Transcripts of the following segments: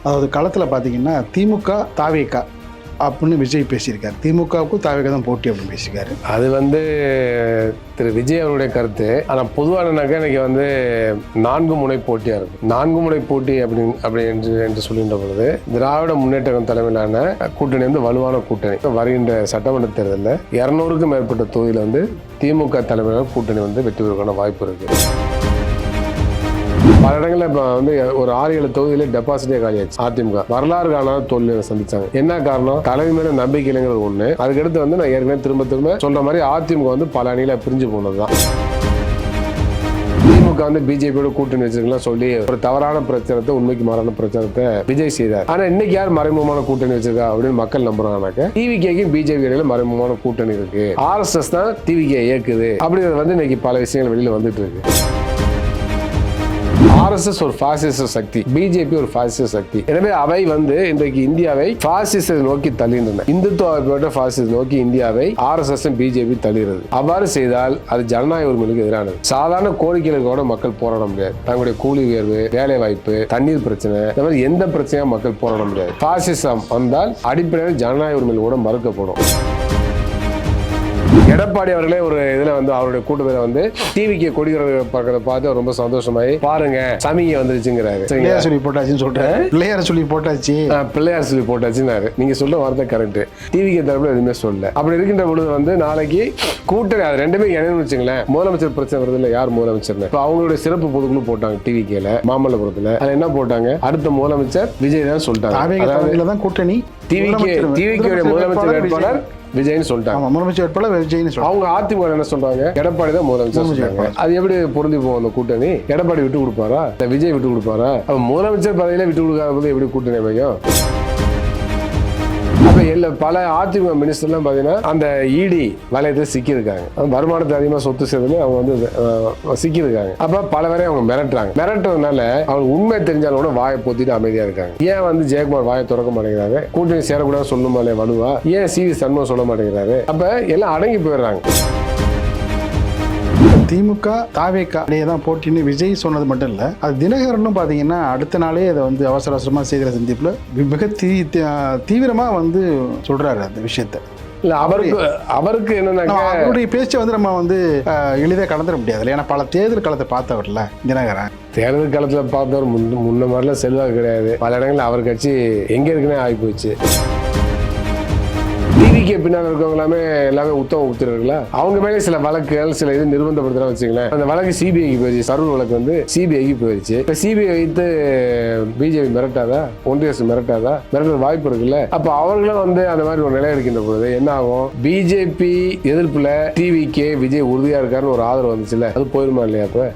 அதாவது களத்தில் பார்த்தீங்கன்னா திமுக தாவேகா அப்படின்னு விஜய் பேசியிருக்காரு. திமுகவுக்கும் தாவேகா தான் போட்டி அப்படின்னு பேசியிருக்காரு. அது திரு விஜய் அவருடைய கருத்து. ஆனால் பொதுவானனாக்கா இன்னைக்கு 4 முனை போட்டியாக இருக்கும். 4 முனை போட்டி என்று சொல்கின்ற பொழுது திராவிட முன்னேற்ற தலைமையிலான கூட்டணி வலுவான கூட்டணி. வருகின்ற சட்டமன்ற தேர்தலில் 200க்கும் மேற்பட்ட தொகுதியில் திமுக தலைமையிலான கூட்டணி வெற்றி பெறுவதற்கான வாய்ப்பு இருக்குது. பல இடங்களில் இப்போ ஒரு 6-7 தொகுதியில டெபாசிட்டே காலியாச்சு. அதிமுக வரலாறு காணாத தோல்வியை சந்திச்சாங்க. என்ன காரணம்? தலைமை மேல நம்பிக்கை இல்லைங்கிறது ஒண்ணு. அதுக்கடுத்து நான் ஏற்கனவே திரும்ப சொல்ற மாதிரி அதிமுக பல அணியில பிரிஞ்சு போனதுதான். திமுக பிஜேபியோட கூட்டணி வச்சிருக்கலாம் சொல்லி ஒரு தவறான பிரச்சாரத்தை, உண்மைக்கு மாறான பிரச்சாரத்தை விஜய் செய்தார். ஆனா இன்னைக்கு யார் மறைமுகமான கூட்டணி வச்சிருக்கா அப்படின்னு மக்கள் நம்புறாங்கனாக்க டிவிகேக்கும் பிஜேபி இடையில மறைமுகமான கூட்டணி இருக்கு. RSS தான் டிவிகே இயக்குது அப்படிங்கிறது இன்னைக்கு பல விஷயங்கள் வெளியில வந்துட்டு இருக்கு. RSS ஒரு பாசிச சக்தி, பிஜேபி ஒரு பாசிச சக்தி. எனவே அவை இன்றைக்கு இந்தியாவை பாசிசத்தை நோக்கி தள்ளுகின்றன. இந்துத்துவ பாசிசத்தை நோக்கி இந்தியாவை RSS பிஜேபி தள்ளுகிறது. அவ்வாறு செய்தால் அது ஜனநாயக உரிமைகளுக்கு எதிரானது. சாதாரண கோரிக்கைகளுக்கு மக்கள் போராட முடியாது. தங்களுடைய கூலி உயர்வு, வேலை வாய்ப்பு, தண்ணீர் பிரச்சனை, இந்த மாதிரி எந்த பிரச்சனையும் மக்கள் போராட முடியாது. பாசிசம் வந்தால் அடிப்படையில் ஜனநாயக உரிமைகள் கூட மறுக்கப்படும். எடப்பாடி அவர்களே ஒரு இதுல அவருடைய கூட்டத்தில் டிவிக்கு கொடிகளை பார்த்து ரொம்ப சந்தோஷமாயி பாருங்க சமிகை வந்துருச்சுங்கிறாரு. பிள்ளையார் சொல்லி போட்டாச்சுன்னு சொல்றேன். பிள்ளையார் சொல்லி போட்டாச்சுன்னாரு. நீங்க சொல்ல வார்த்தை கரெக்ட். டிவிக்கு தரப்புல எதுவுமே சொல்ல. அப்படி இருக்கின்ற பொழுது நாளைக்கு கூட்டணி அது ரெண்டுமே இணைன்னு வச்சுங்களேன். முதலமைச்சர் பிரச்சனை வருது இல்ல, யார் முதலமைச்சர்? இப்போ அவங்களுடைய சிறப்பு பொதுக்குழு போட்டாங்க டிவிக்கேல மாமல்லபுரத்துல. அது என்ன போட்டாங்க? அடுத்த முதலமைச்சர் விஜய் தான் சொல்லிட்டாங்க. கூட்டணி டிவிக்கு முதலமைச்சர் வேட்பாளர் விஜய்னு சொல்லிட்டாங்க. முதலமைச்சர் வேட்பாளர் விஜய்னு சொல்றாங்க. அவங்க அதிமுக என்ன சொல்றாங்க? எடப்பாடி தான் முதலமைச்சர். அது எப்படி பொருந்தி போகும் அந்த கூட்டணி? எடப்பாடி விட்டு கொடுப்பாரா? விஜய் விட்டு கொடுப்பாரா? முதலமைச்சர் பதவியில விட்டு கொடுக்காத போது எப்படி கூட்டணி அமையும்? பல அதிமுக மினிஸ்டர்லாம் பாத்தீங்கன்னா அந்த இடி வலயத்தை சிக்கியிருக்காங்க. வருமானத்தை அதிகமா சொத்து சேர்ந்து அவங்க சிக்கியிருக்காங்க. அப்ப பல பேரை அவங்க மிரட்டுறதுனால அவங்க உண்மை தெரிஞ்சாலும் கூட வாயை பொத்திட்டு அமைதியா இருக்காங்க. ஏன் ஜெயக்குமார் வாயை திறக்க மாட்டேங்கிறாரு? கூட்டணி சேரக்கூடாது சொல்லணுமா வலுவா? ஏன் CV சண்முகம் சொல்ல மாட்டேங்கிறாரு? அப்ப எல்லாம் அடங்கி போயிடுறாங்க. திமுக தாவேகா தான் போட்டின்னு விஜய் சொன்னது மட்டும் இல்லை, அது தினகரனும் பார்த்தீங்கன்னா அடுத்த நாளே அதை அவசரமாக செய்கிற சந்திப்பில் மிக தீவிரமாக சொல்கிறாரு அந்த விஷயத்தை. இல்லை அவருக்கு என்னன்னா அவருடைய பேச்சை நம்ம எளிதாக கடந்துட முடியாது. ஏன்னா பல தேர்தல் காலத்தை பார்த்தவர்ல தினகரன். தேர்தல் காலத்தில் பார்த்தவர் முன்ன மாதிரிலாம் செல்வாக்கு கிடையாது. பல இடங்களில் அவர் கட்சி எங்கே இருக்குன்னே ஆகி போச்சு. டிவிக்கு பின்னால் இருக்கவங்க எல்லாமே உத்தம உத்திரர்களா? அவங்க மேலே சில வழக்குகள் சில இது நிர்பந்தப்படுத்துறா வச்சுங்களேன். அந்த வழக்கு சிபிஐக்கு போயிடுச்சு. சரூர் வழக்கு சிபிஐக்கு போயிடுச்சு. இப்ப சிபிஐ வைத்து பிஜேபி மிரட்டாதா? ஒன்றிய அரசு மிரட்டாதா? மிரட்ட வாய்ப்பு இருக்குல்ல. அப்ப அவர்களும் அந்த மாதிரி ஒரு நிலை இருக்கின்ற பொழுது என்ன ஆகும்? பிஜேபி எதிர்ப்புல டிவிக்கு விஜய் உறுதியா இருக்காருன்னு ஒரு ஆதரவு வந்துச்சுல்ல, அது போயிருமா இல்லையா? அப்ப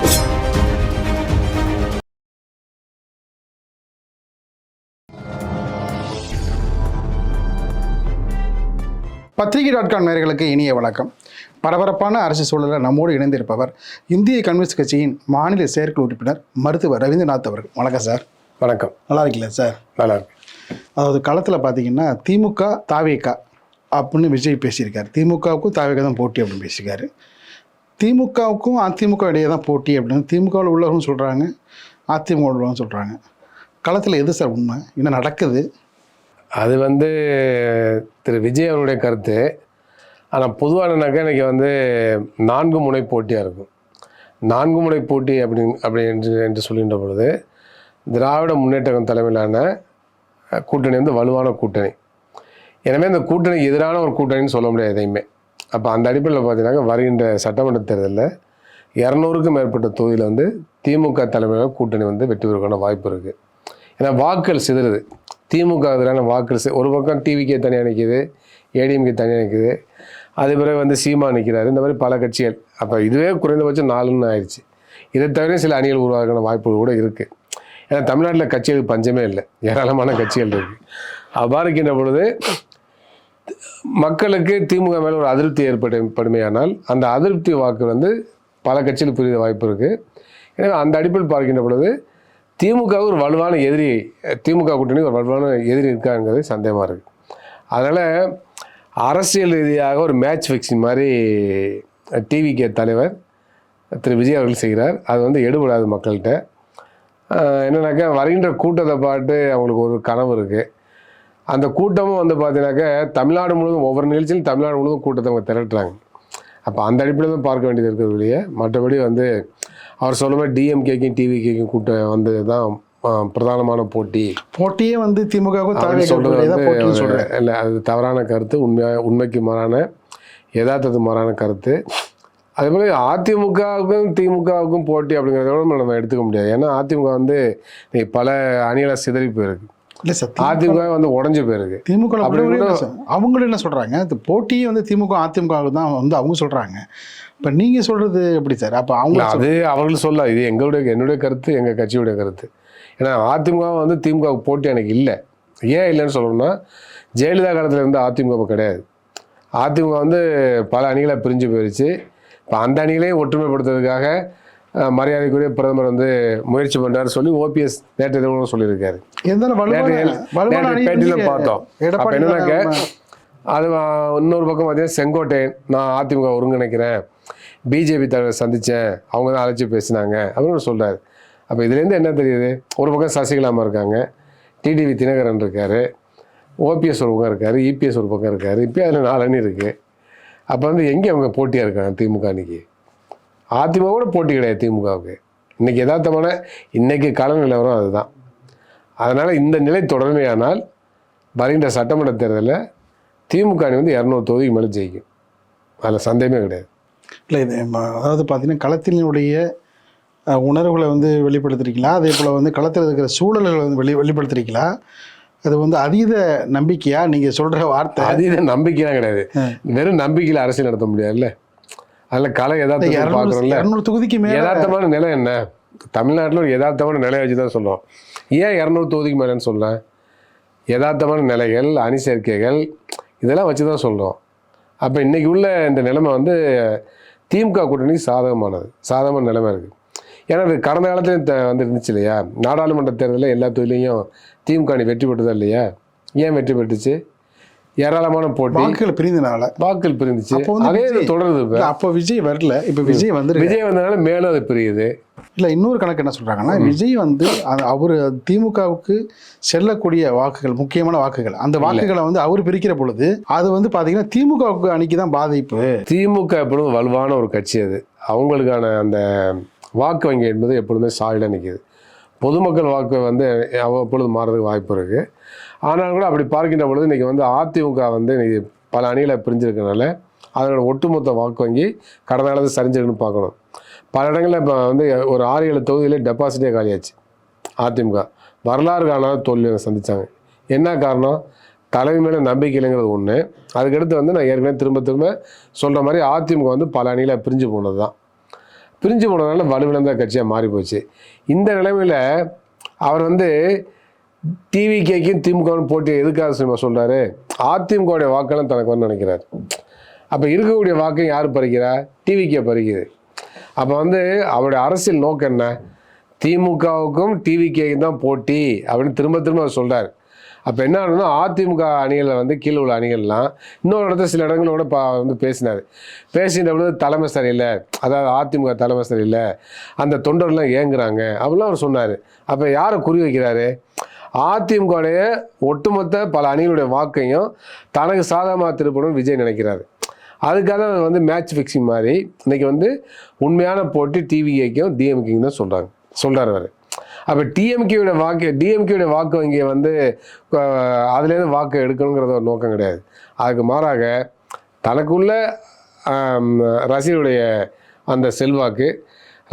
பத்திரிகை.com நேயர்களுக்கு இனிய வணக்கம். பரபரப்பான அரசு சூழலில் நம்மோடு இணைந்திருப்பவர் இந்திய கம்யூனிஸ்ட் கட்சியின் மாநில செயற்குழு உறுப்பினர் மருத்துவர் ரவீந்திரநாத் அவர்கள். வணக்கம் சார். வணக்கம். நல்லா இருக்கீங்களா சார்? நல்லா இருக்கு. அதாவது களத்தில் பார்த்தீங்கன்னா திமுக தாவேகா அப்படின்னு விஜய் பேசியிருக்காரு. திமுகவுக்கும் தாவேகா தான் போட்டி அப்படின்னு பேசியிருக்காரு. திமுகவுக்கும் அதிமுக இடையே தான் போட்டி அப்படின்னு திமுகவில் உள்ளவரும் சொல்கிறாங்க, அதிமுக உள்ளவரும் சொல்கிறாங்க. களத்தில் எது சார் உண்மை? என்ன நடக்குது? அது திரு விஜய் அவருடைய கருத்து. ஆனால் பொதுவானனாக்கா இன்னைக்கு 4 முனை போட்டியாக இருக்கும். 4 முனை போட்டி என்று சொல்கின்ற பொழுது திராவிட முன்னேற்ற தலைமையிலான கூட்டணி வலுவான கூட்டணி. எனவே இந்த கூட்டணிக்கு எதிரான ஒரு கூட்டணின்னு சொல்ல முடியாது எதையுமே. அப்போ அந்த அடிப்படையில் பார்த்தீங்கன்னாக்கா வருகின்ற சட்டமன்ற தேர்தலில் 200க்கும் மேற்பட்ட தொகுதியில் திமுக தலைமையிலான கூட்டணி வெற்றி பெறுவதற்கான வாய்ப்பு இருக்குது. ஏன்னா வாக்குகள் சிதறுது. திமுக எதிரான வாக்குகள் ஒரு பக்கம் டிவிக்கே தனியாக நிற்கிது, ஏடிஎம்கே தனியாக நிற்குது. அதே பிறகு சீமா நிற்கிறாரு. இந்த மாதிரி பல கட்சிகள். அப்போ இதுவே குறைந்தபட்சம் 4ன்னு ஆயிடுச்சு. இதை தவிர சில அணிகள் உருவாக்கான வாய்ப்புகள் கூட இருக்குது. ஏன்னா தமிழ்நாட்டில் கட்சிகளுக்கு பஞ்சமே இல்லை, ஏராளமான கட்சிகள் இருக்குது. அவ்வாறு இருக்கின்ற பொழுது மக்களுக்கு திமுக மேலே ஒரு அதிருப்தி ஏற்படுமையானால் அந்த அதிருப்தி வாக்கு பல கட்சிகள் புரிய வாய்ப்பு இருக்குது. எனவே அந்த அடிப்படையில் பார்க்கின்ற பொழுது திமுக ஒரு வலுவான எதிரி, திமுக கூட்டணி ஒரு வலுவான எதிரி இருக்காங்கிறது சந்தேகமாக இருக்குது. அதனால் அரசியல் ரீதியாக ஒரு மேட்ச் ஃபிக்ஸிங் மாதிரி டிவிகே தலைவர் திரு விஜய் அவர்கள் செய்கிறார். அது எடுபடாது மக்கள்கிட்ட. என்னன்னாக்கா வருகின்ற கூட்டத்தை பார்த்து அவங்களுக்கு ஒரு கனவு இருக்குது. அந்த கூட்டமும் வந்து பார்த்தீங்கன்னாக்கா தமிழ்நாடு முழுவதும் ஒவ்வொரு நிகழ்ச்சியிலும் தமிழ்நாடு முழுவதும் கூட்டத்தை அவங்க திரட்டுறாங்க. அப்போ அந்த அடிப்படையில் தான் பார்க்க வேண்டியது இருக்கிறது இல்லையே. மற்றபடி வந்து அவர் சொல்ல மாதிரி டிஎம்கேக்கும் டிவிகேக்கும் கூட்டம் வந்து தான் பிரதானமான போட்டியே வந்து திமுகவுக்கும் சொல்றது இல்லை, அது தவறான கருத்து. உண்மைக்கு மாறான யதார்த்தத்துக்கு மாறான கருத்து. அதே மாதிரி அதிமுகவுக்கும் திமுகவுக்கும் போட்டி அப்படிங்கிறத விட நம்ம எடுத்துக்க முடியாது. ஏன்னா அதிமுக வந்து பல அணிகளை சிதறி போயிருக்கு. இல்லை சார், அதிமுக வந்து உடஞ்சி போயிருக்கு. திமுக அவங்களும் என்ன சொல்றாங்க, இந்த போட்டியே வந்து திமுக அதிமுக தான் வந்து அவங்க சொல்றாங்க. இப்போ நீங்க சொல்றது எப்படி சார்? அப்போ அவங்க அது அவங்களும் சொல்ல, இது என்னுடைய கருத்து, எங்கள் கட்சியுடைய கருத்து. ஏன்னா அதிமுக வந்து திமுகவுக்கு போட்டி எனக்கு இல்லை. ஏன் இல்லைன்னு சொல்லணும்னா, ஜெயலலிதா காலத்தில் இருந்து அதிமுக கிடையாது. அதிமுக வந்து பல அணிகளை பிரிஞ்சு போயிடுச்சு. இப்போ அந்த அணிகளையும் ஒற்றுமைப்படுத்துறதுக்காக மரியாதைக்குரிய பிரதமர் வந்து முயற்சி பண்ணுறாரு சொல்லி ஓபிஎஸ் நேற்று எதுவும் சொல்லியிருக்காரு. பேட்டியில் பார்த்தோம். அப்போ என்னன்னாக்க அது இன்னொரு பக்கம் பார்த்தீங்கன்னா செங்கோட்டையன், நான் அதிமுக ஒருங்கிணைக்கிறேன், பிஜேபி தலைவர் சந்தித்தேன், அவங்க தான் அழைச்சி பேசினாங்க அப்படின்னு சொல்கிறாரு. அப்போ இதுலேருந்து என்ன தெரியுது? ஒரு பக்கம் சசிகலாமா இருக்காங்க, டிடிவி தினகரன் இருக்கார், ஓபிஎஸ் ஒரு பக்கம் இருக்கார், இபிஎஸ் ஒரு பக்கம் இருக்கார், இப்போ அதில் 4 அணி இருக்குது. அப்போ வந்து எங்கே அவங்க போட்டியாக இருக்காங்க? திமுக அன்றைக்கி அதிமுகவோட போட்டி கிடையாது திமுகவுக்கு. இன்றைக்கி யதார்த்தமான இன்றைக்கி கள நிலவரம் அதுதான். அதனால் இந்த நிலை தொடர்மையானால் வருகின்ற சட்டமன்ற தேர்தலில் திமுக அணி வந்து 200 தொகுதிக்கு மேலே ஜெயிக்கும். அதில் சந்தேகமே கிடையாது. இல்லை, இது அதாவது பார்த்தீங்கன்னா களத்தினுடைய உணர்வுகளை வந்து வெளிப்படுத்துறீங்களா, அதே போல் வந்து களத்தில் இருக்கிற சூழல்களை வந்து வெளிப்படுத்துறீங்களா? அது வந்து அதீத நம்பிக்கையா? நீங்கள் சொல்கிற வார்த்தை அதீத நம்பிக்கைலாம் கிடையாது. வெறும் நம்பிக்கையில் அரசியல் நடத்த முடியாதுல்ல. அதில் கலை யதார்த்தம் பார்க்குறோம்ல. 200 தொகுதிக்கு மேலே யதார்த்தமான நிலை என்ன? தமிழ்நாட்டில் ஒரு யதார்த்தமான நிலையை வச்சு தான் சொல்கிறோம். ஏன் 200 தொகுதிக்கு மேலேன்னு சொல்ல? யதார்த்தமான நிலைகள், அணி சேர்க்கைகள் இதெல்லாம் வச்சு தான் சொல்கிறோம். அப்போ இன்றைக்கி உள்ள இந்த நிலைமை வந்து திமுக கூட்டணிக்கு சாதகமான நிலைமை இருக்குது. ஏன்னா அது கடந்த காலத்துலேயும் வந்து இருந்துச்சு இல்லையா? நாடாளுமன்ற தேர்தலில் எல்லா தொகுதியிலையும் திமுக அணி வெற்றி பெற்றதா இல்லையா? ஏன் வெற்றி பெற்றுச்சு? ஏராளமான போட்டி, வாக்குகள் பிரிந்துச்சு. அதே தொடருது. அப்போ விஜய் வரல, இப்போ விஜய் வந்ததுனால மேலும் அது பிரியுது. இல்லை, இன்னொரு கணக்கு என்ன சொல்கிறாங்கன்னா, விஜய் வந்து அவர் திமுகவுக்கு செல்லக்கூடிய வாக்குகள், முக்கியமான வாக்குகள், அந்த வாக்குகளை வந்து அவர் பிரிக்கிற பொழுது அது வந்து பார்த்தீங்கன்னா திமுகவுக்கு அணிக்கு தான் பாதிப்பு. திமுக எப்பொழுதும் வலுவான ஒரு கட்சி. அது அவங்களுக்கான அந்த வாக்கு வங்கி என்பது எப்பொழுதுமே சாலிடாக நிற்கிது. பொதுமக்கள் வாக்கு வந்து அவ்வப்பொழுது மாறுறதுக்கு வாய்ப்பு இருக்குது. ஆனாலும் கூட அப்படி பார்க்கின்ற பொழுது இன்றைக்கி வந்து அதிமுக வந்து இன்றைக்கி பல அணிகளை பிரிஞ்சிருக்கனால அதனோட ஒட்டுமொத்த வாக்கு வங்கி கடந்த காலத்தில் சரிஞ்சிருக்குன்னு பார்க்கணும். பல இடங்களில் இப்போ வந்து ஒரு 6-7 தொகுதியிலே டெபாசிட்டே காலியாச்சு. அதிமுக வரலாறு காணாத தோல்வியை சந்தித்தாங்க. என்ன காரணம்? தலைமை மேலே நம்பிக்கை இல்லைங்கிறது ஒன்று. அதுக்கடுத்து வந்து நான் ஏற்கனவே திரும்ப சொல்கிற மாதிரி அதிமுக வந்து பல அணிகளை பிரிஞ்சு போனது தான். பிரிஞ்சு போனதுனால வலுவிழந்த கட்சியாக மாறி போச்சு. இந்த நிலைமையில் அவர் வந்து டிவிகேக்கும் திமுகவும் போட்டி எதுக்காக சொல்கிறாரு? அதிமுகவுடைய வாக்கெல்லாம் தனக்கு வந்து நினைக்கிறார். அப்போ இருக்கக்கூடிய வாக்கையும் யார் பறிக்கிறா? டிவிகே பறிக்குது. அப்போ வந்து அவருடைய அரசியல் நோக்கம் என்ன? திமுகவுக்கும் டிவிகேக்கும் தான் போட்டி அப்படின்னு திரும்ப அவர் சொல்கிறார். அப்போ என்ன ஆகுதுன்னா, அதிமுக அணிகளில் வந்து கீழே உள்ள அணிகள்லாம் இன்னொரு இடத்துல சில இடங்களோட வந்து பேசின பொழுது தலைமை சரியில்லை, அதாவது அதிமுக தலைமை சரியில்லை, அந்த தொண்டர்லாம் ஏங்குறாங்க அப்படிலாம் அவர் சொன்னார். அப்போ யாரை குறி வைக்கிறாரு? அதிமுகவுடைய ஒட்டுமொத்த பல அணிகளுடைய வாக்கையும் தனக்கு சாதகமாக திருப்பணும் விஜய் நினைக்கிறாரு. அதுக்காக வந்து மேட்ச் ஃபிக்ஸிங் மாதிரி இன்றைக்கி வந்து உண்மையான போட்டி டிவிகேக்கும் டிஎம்கேக்கும் தான் சொல்கிறார் அவர். அப்போ டிஎம்கேவுடைய வாக்கு வங்கியை வந்து அதுலேருந்து வாக்கு எடுக்கணுங்கிறத ஒரு நோக்கம் கிடையாது. அதுக்கு மாறாக தனக்குள்ள ரசிகர்களுடைய அந்த செல்வாக்கு,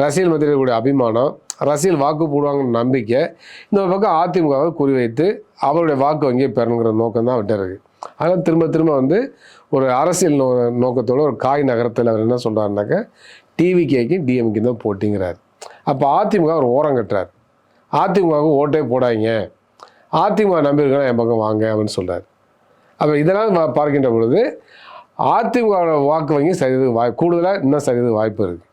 ரசிகல் மத்தியில் இருக்கக்கூடிய அபிமானம், ரசிகல் வாக்கு போடுவாங்கன்னு நம்பிக்கை, இந்த பக்கம் அதிமுகவை குறிவைத்து அவருடைய வாக்கு வங்கியை பெறணுங்கிற நோக்கம் தான் அவர்கிட்ட இருக்குது. அதனால் திரும்ப வந்து ஒரு அரசியல் நோக்கத்தோட ஒரு காய் நகரத்தில் அவர் என்ன சொல்கிறாருனாக்கா டிவிகேக்கும் டிஎம்கேக்கும் தான் போட்டிங்கிறார். அப்போ அதிமுக அவர் ஓரம் கட்டுறார். அதிமுகவுக்கு ஓட்டே போடாதீங்க, அதிமுக நம்பியிருக்கா என் பக்கம் வாங்க அப்படின்னு சொல்கிறார். அப்போ இதெல்லாம் பார்க்கின்ற பொழுது அதிமுகவோட வாக்கு வங்கி சரிவதுக்கு கூடுதலாக இன்னும் சரிவதுக்கு வாய்ப்பு இருக்குது.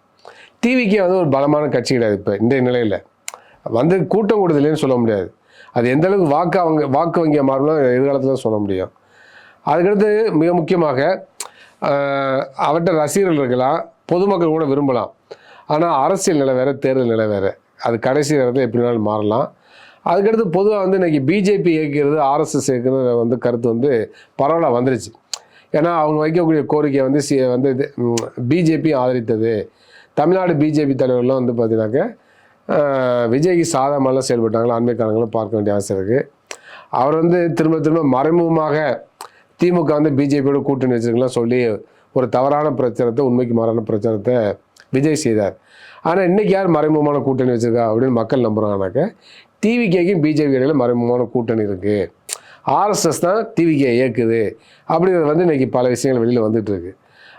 டிவிக்கே வந்து ஒரு பலமான கட்சி கிடையாது. இப்போ இந்த நிலையில் வந்து கூட்டம் கூடுதலேன்னு சொல்ல முடியாது. அது எந்த அளவுக்கு வாக்கு வங்கியை மாறணும் எதிர்காலத்தில் சொல்ல முடியும். அதுக்கடுத்து மிக முக்கியமாக அவர்கிட்ட ரசிகர்கள் இருக்கலாம், பொதுமக்கள் கூட விரும்பலாம். ஆனால் அரசியல் நிலை வேறு, தேர்தல் நிலை வேறு. அது கடைசி நேரத்தில் எப்படி வேணாலும் மாறலாம். அதுக்கடுத்து பொதுவாக வந்து இன்றைக்கி பிஜேபி இயக்கிறது ஆர்எஸ்எஸ் இயக்கிறது வந்து கருத்து வந்து பரவலாக வந்துருச்சு. ஏன்னா அவங்க வைக்கக்கூடிய கோரிக்கை வந்து பிஜேபி ஆதரித்தது. தமிழ்நாடு பிஜேபி தலைவர்கள்லாம் வந்து பார்த்தீங்கன்னாக்க விஜய்க்கு சாதகமாலாம் செயல்பட்டாங்களா அண்மை காலங்களும் பார்க்க வேண்டிய அவசியம் இருக்குது. அவர் வந்து திரும்ப திரும்ப மறைமுகமாக திமுக வந்து பிஜேபியோட கூட்டணி வச்சிருக்கலாம் சொல்லி ஒரு தவறான பிரச்சாரத்தை, உண்மைக்கு மாறான பிரச்சாரத்தை விஜய் செய்தார். ஆனால் இன்றைக்கி யார் மறைமுகமான கூட்டணி வச்சுருக்கா அப்படின்னு மக்கள் நம்புகிறாங்கனாக்க டிவிகேக்கும் பிஜேபி இடையில் மறைமுகமான கூட்டணி இருக்குது. ஆர்எஸ்எஸ் தான் டிவிகே இயக்குது அப்படிங்கிறது வந்து இன்றைக்கி பல விஷயங்கள் வெளியில் வந்துட்டு இருக்கு.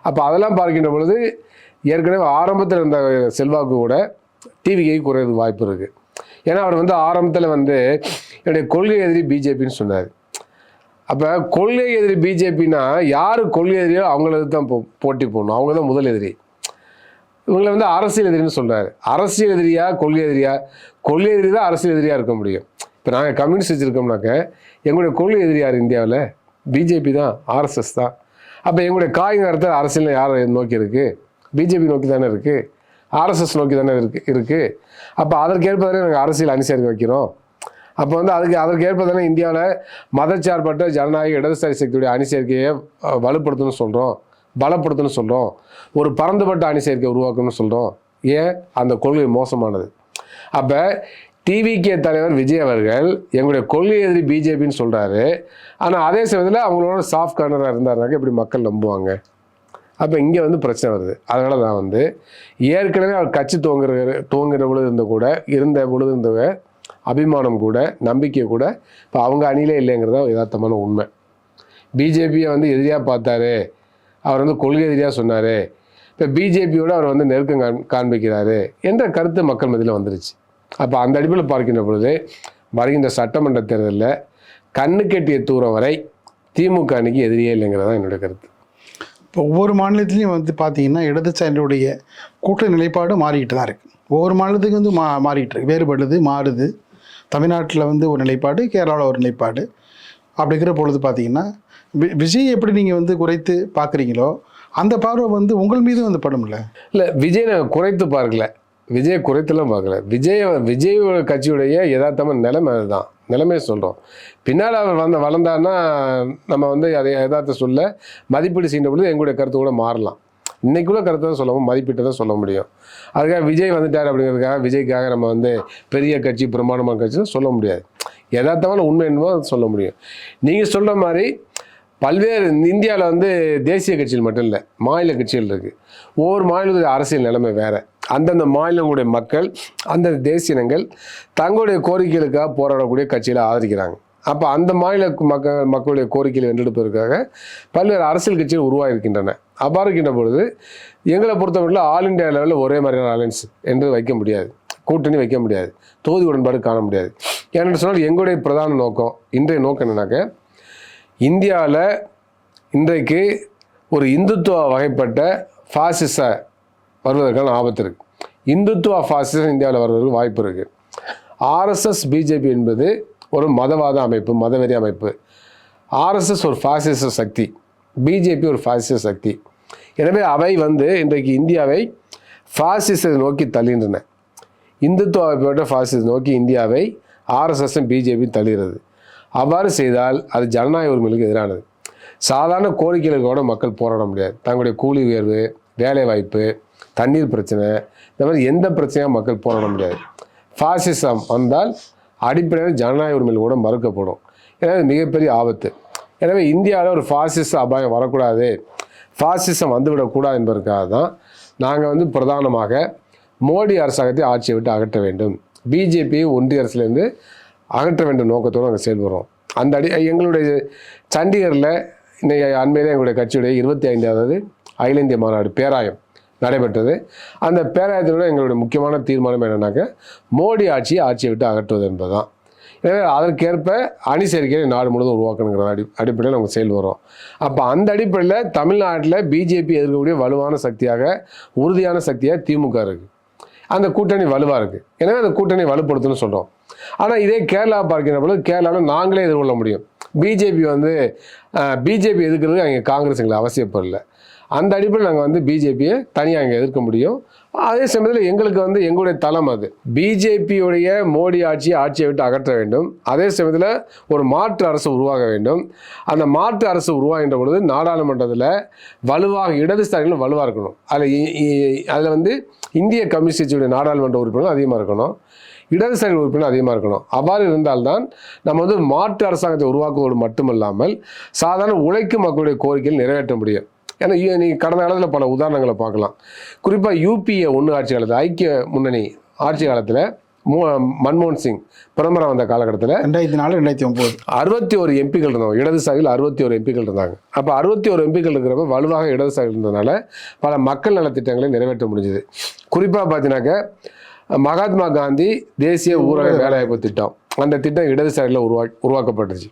அப்போ அதெல்லாம் பார்க்கின்ற பொழுது ஏற்கனவே ஆரம்பத்தில் இருந்த செல்வாக்கு கூட டிவிகே குறையிறதுக்கு வாய்ப்பு இருக்குது. ஏன்னா அவர் வந்து ஆரம்பத்தில் வந்து என்னுடைய கொள்கை எதிரி பிஜேபின்னு சொன்னார். அப்போ கொள்கை எதிரி பிஜேபின்னா யார் கொள்கை எதிரியோ அவங்களுக்கு தான் போட்டி போடணும், அவங்க தான் முதல் எதிரி. இவங்களை வந்து அரசியல் எதிரின்னு சொல்கிறாரு. அரசியல் எதிரியா கொள்கை எதிரியா? கொள்கை எதிரி தான் அரசியல் எதிரியாக இருக்க முடியும். இப்போ நாங்கள் கம்யூனிஸ்ட் வச்சுருக்கோம்னாக்க எங்களுடைய கொள்கை எதிரி யார் இந்தியாவில்? பிஜேபி தான், ஆர்எஸ்எஸ் தான். அப்போ எங்களுடைய காய்கறத்தில் அரசியல் யாரை நோக்கி இருக்குது? பிஜேபி நோக்கி தானே இருக்குது, ஆர்எஸ்எஸ் நோக்கி தானே இருக்குது. அப்போ அதற்கேற்ப தானே நாங்கள் அரசியல் அணி சேர்க்க வைக்கிறோம். அப்போ வந்து அதற்கேற்ப தானே இந்தியாவில் மதச்சார்பற்ற ஜனநாயக இடதுசாரி சக்தியுடைய அணி சேர்க்கையை வலுப்படுத்தணும்னு சொல்கிறோம், பலப்படுத்தணும்னு சொல்கிறோம், ஒரு பரந்துபட்ட அணி சேர்க்கை உருவாக்கணும்னு சொல்கிறோம். ஏன்? அந்த கொள்கை மோசமானது. அப்போ டிவிகே தலைவர் விஜய் அவர்கள் எங்களுடைய கொள்கை எதிரி பிஜேபின்னு சொல்கிறாரு. ஆனால் அதே சமயத்தில் அவங்களோட சாஃப்ட் கார்னராக இருந்தாருனாக்க இப்படி மக்கள் நம்புவாங்க. அப்போ இங்கே வந்து பிரச்சனை வருது. அதனால தான் வந்து ஏற்கனவே அவர் கட்சி துவங்குற பொழுது இருந்த அபிமானம் கூட நம்பிக்கை கூட இப்போ அவங்க அணியிலே இல்லைங்கிறதா யதார்த்தமான உண்மை. பிஜேபியை வந்து எதிரியாக பார்த்தாரு, அவர் வந்து கொள்கை எதிரியாக சொன்னார், இப்போ பிஜேபியோட அவர் வந்து நெருக்கம் காண்பிக்கிறாரு என்ற கருத்து மக்கள் மத்தியில் வந்துருச்சு. அப்போ அந்த அடிப்படையில் பார்க்கின்ற பொழுது வருகின்ற சட்டமன்ற தேர்தலில் கண்ணு கெட்டிய தூரம் வரை திமுக அணிக்கு எதிரியே இல்லைங்கிறதான் என்னுடைய கருத்து. இப்போ ஒவ்வொரு மாநிலத்திலையும் வந்து பார்த்தீங்கன்னா இடதுசாரியுடைய கூட்டணி நிலைப்பாடு மாறிக்கிட்டு தான் இருக்குது. ஒவ்வொரு மாநிலத்துக்கு வந்து மாறிக்கிட்டு இருக்கு, வேறுபடுது, மாறுது. தமிழ்நாட்டில் வந்து ஒரு நிலைப்பாடு, கேரளாவில் ஒரு நிலைப்பாடு. அப்படிங்கிற பொழுது பார்த்தீங்கன்னா விஜய் எப்படி நீங்கள் வந்து குறைத்து பார்க்குறீங்களோ அந்த பார்வை வந்து உங்கள் மீது வந்து படும்ல. இல்லை, விஜய் நான் குறைத்து பார்க்கல, விஜய் குறைத்துலாம் பார்க்கல. விஜய் கட்சியுடைய யதார்த்தமான நிலைமை அதுதான், நிலைமையை சொல்கிறோம். பின்னால் அவர் வளர்ந்தாருன்னா நம்ம வந்து அதை யதார்த்த சொல்ல மதிப்பீடு செய்கின்ற பொழுது எங்களுடைய கருத்து கூட மாறலாம். இன்றைக்கு கூட கருத்தை தான் சொல்லவும் மதிப்பீட்டை தான் சொல்ல முடியும். அதுக்காக விஜய் வந்துட்டார் அப்படிங்கிறதுக்காக விஜய்க்காக நம்ம வந்து பெரிய கட்சி பிரமாண்டமான கட்சின்னு சொல்ல முடியாது. யதார்த்தமான உண்மை என்னவோ சொல்ல முடியும். நீங்கள் சொல்கிற மாதிரி பல்வேறு இந்தியாவில் வந்து தேசிய கட்சிகள் மட்டும் இல்லை, மாநில கட்சிகள் இருக்குது. ஒவ்வொரு மாநிலத்துடைய அரசியல் நிலைமை வேறு. அந்தந்த மாநிலங்களுடைய மக்கள், அந்தந்த தேசியனங்கள் தங்களுடைய கோரிக்கைகளுக்காக போராடக்கூடிய கட்சிகளை ஆதரிக்கிறாங்க. அப்போ அந்த மாநில மக்களுடைய கோரிக்கைகளை வென்றெடுப்பதற்காக பல்வேறு அரசியல் கட்சிகள் உருவாகிருக்கின்றன. அவ்வாறு இருக்கின்ற பொழுது எங்களை பொறுத்தவரையில் ஆல் இண்டியா லெவலில் ஒரே மாதிரியான அலையன்ஸ் என்று வைக்க முடியாது, கூட்டணி வைக்க முடியாது, தொகுதி உடன்பாடு காண முடியாது. ஏன்னு சொன்னால் எங்களுடைய பிரதான நோக்கம், இன்றைய நோக்கம் என்னன்னாக்க இந்தியாவில் இன்றைக்கு ஒரு இந்துத்துவ வகைப்பட்ட ஃபாசிச வருவதற்கான ஆபத்து இருக்குது. இந்துத்துவ ஃபாசிசம் இந்தியாவில் வருவதற்கு வாய்ப்பு இருக்குது. ஆர்எஸ்எஸ் பிஜேபி என்பது ஒரு மதவாத அமைப்பு, மதவெறி அமைப்பு. ஆர்எஸ்எஸ் ஒரு ஃபாசிச சக்தி, பிஜேபி ஒரு ஃபாசிச சக்தி. எனவே அவை வந்து இன்றைக்கு இந்தியாவை ஃபாசிசத்தை நோக்கி தள்ளுகின்றன. இந்துத்துவ அமைப்போட ஃபாசிசத்தை நோக்கி இந்தியாவை ஆர்எஸ்எஸும் பிஜேபி தள்ளுகிறது. அவ்வாறு செய்தால் அது ஜனநாயக உரிமைகளுக்கு எதிரானது. சாதாரண கோரிக்கைகளுக்கு மக்கள் போராட முடியாது. தங்களுடைய கூலி உயர்வு, வேலைவாய்ப்பு, தண்ணீர் பிரச்சனை, இந்த மாதிரி எந்த பிரச்சனையாக மக்கள் போராட முடியாது. ஃபாசிசம் வந்தால் அடிப்படையில் ஜனநாயக உரிமைகள் கூட மறுக்கப்படும். எனவே மிகப்பெரிய ஆபத்து. எனவே இந்தியாவில் ஒரு ஃபாசிச அபாயம் வரக்கூடாது, ஃபாசிசம் வந்துவிடக்கூடாது என்பதற்காக தான் நாங்கள் வந்து பிரதானமாக மோடி அரசாங்கத்தை ஆட்சியை விட்டு அகற்ற வேண்டும், பிஜேபி ஒன்றிய அரசுலேருந்து அகற்ற வேண்டும் நோக்கத்தோடு நாங்கள் செயல்படுறோம். அந்த எங்களுடைய சண்டிகரில் இன்னைக்கு அண்மையிலே எங்களுடைய கட்சியுடைய 25வது அகில இந்திய மாநாடு பேராயம் நடைபெற்றது. அந்த பேராயத்தினோட எங்களுடைய முக்கியமான தீர்மானம் என்னன்னாக்க மோடி ஆட்சியை விட்டு அகற்றுவது என்பதுதான். எனவே அதற்கேற்ப அணி சேர்க்கையை நாடு முழுவதும் உருவாக்கணுங்கிற அடிப்படையில் நாங்கள் செயல்படுறோம். அப்போ அந்த அடிப்படையில் தமிழ்நாட்டில் பிஜேபி எதிர்க்கக்கூடிய வலுவான சக்தியாக, உறுதியான சக்தியாக திமுக இருக்குது. அந்த கூட்டணி வலுவாக இருக்குது. எனவே அந்த கூட்டணி வலுப்படுத்தணும்னு சொல்கிறோம். ஆனால் இதே கேரளா பார்க்கிற பொழுது கேரளாவில் நாங்களே எதிர்கொள்ள முடியும். பிஜேபி எதிர்க்கிறது அங்கே காங்கிரஸ் எங்களை அவசியப்படலை. அந்த அடிப்படையில் நாங்கள் வந்து பிஜேபியை தனியாக அங்கே எதிர்க்க முடியும். அதே சமயத்தில் எங்களுக்கு வந்து எங்களுடைய தளம் அது பிஜேபியுடைய மோடி ஆட்சியை விட்டு அகற்ற வேண்டும். அதே சமயத்தில் ஒரு மாற்று அரசு உருவாக வேண்டும். அந்த மாற்று அரசு உருவாகின்ற பொழுது நாடாளுமன்றத்தில் வலுவாக இடதுசாரிகளும் வலுவாக இருக்கணும். அதில் வந்து இந்திய கம்யூனிஸ்ட் கட்சியுடைய நாடாளுமன்ற உறுப்பினர்கள் அதிகமாக இருக்கணும், இடதுசாரி உறுப்பினர் அதிகமாக இருக்கணும். அவ்வாறு இருந்தால்தான் நம்ம வந்து மாற்று அரசாங்கத்தை உருவாக்குவது மட்டுமல்லாமல் சாதாரண உழைக்கும் மக்களுடைய கோரிக்கைகள் நிறைவேற்ற முடியும். ஏன்னா நீங்கள் கடந்த காலத்தில் பல உதாரணங்களை பார்க்கலாம். குறிப்பாக யூபிஏ ஆட்சி காலத்தில், ஐக்கிய முன்னணி ஆட்சி காலத்தில் மன்மோகன் சிங் பிரதமராக வந்த காலகட்டத்தில் 2004-2009 61 எம்பிக்கள் இருந்தாங்க. இடதுசாரிகள் 61 எம்பிக்கள் இருந்தாங்க. அப்போ 61 எம்பிக்கள் இருக்கிறப்ப வலுவாக இடதுசாரிகள் இருந்ததுனால பல மக்கள் நலத்திட்டங்களை நிறைவேற்ற முடிஞ்சுது. குறிப்பாக பார்த்தீங்கன்னாக்க மகாத்மா காந்தி தேசிய ஊரக வேலைவாய்ப்பு திட்டம், அந்த திட்டம் இடதுசாரியில் உருவாக்கப்பட்டுச்சு.